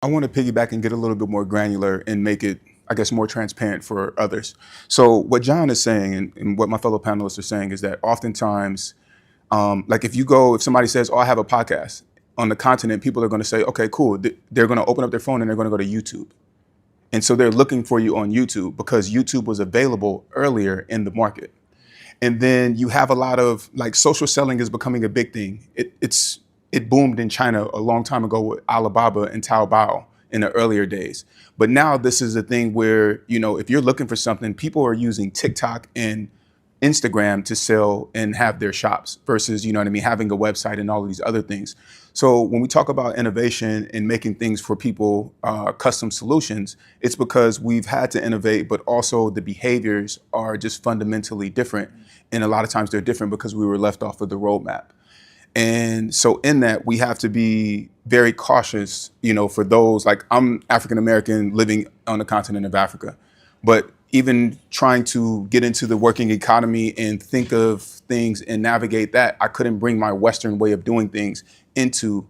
I want to piggyback and get a little bit more granular and make it, I guess, more transparent for others. So what John is saying and what my fellow panelists are saying is that oftentimes, like if somebody says, "Oh, I have a podcast," on the continent, people are going to say, "Okay, cool." They're going to open up their phone and they're going to go to YouTube. And so they're looking for you on YouTube because YouTube was available earlier in the market. And then you have a lot of like social selling is becoming a big thing. It boomed in China a long time ago with Alibaba and Taobao in the earlier days. But now this is a thing where, if you're looking for something, people are using TikTok and Instagram to sell and have their shops versus, having a website and all of these other things. So when we talk about innovation and making things for people, custom solutions, it's because we've had to innovate, but also the behaviors are just fundamentally different. And a lot of times they're different because we were left off of the roadmap. And so in that, we have to be very cautious, for those, like I'm African-American living on the continent of Africa, but even trying to get into the working economy and think of things and navigate that, I couldn't bring my Western way of doing things into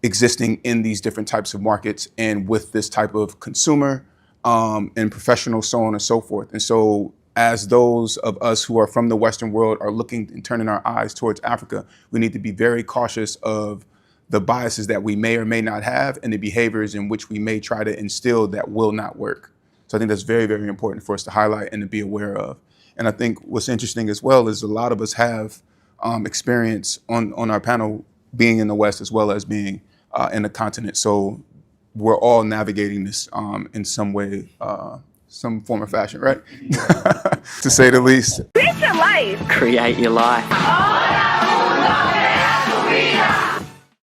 existing in these different types of markets and with this type of consumer and professional, so on and so forth. And so as those of us who are from the Western world are looking and turning our eyes towards Africa, we need to be very cautious of the biases that we may or may not have and the behaviors in which we may try to instill that will not work. So I think that's very, very important for us to highlight and to be aware of. And I think what's interesting as well is a lot of us have experience on our panel being in the West as well as being in the continent. So we're all navigating this in some way, some form or fashion, right? To say the least. Create your life. Create your life.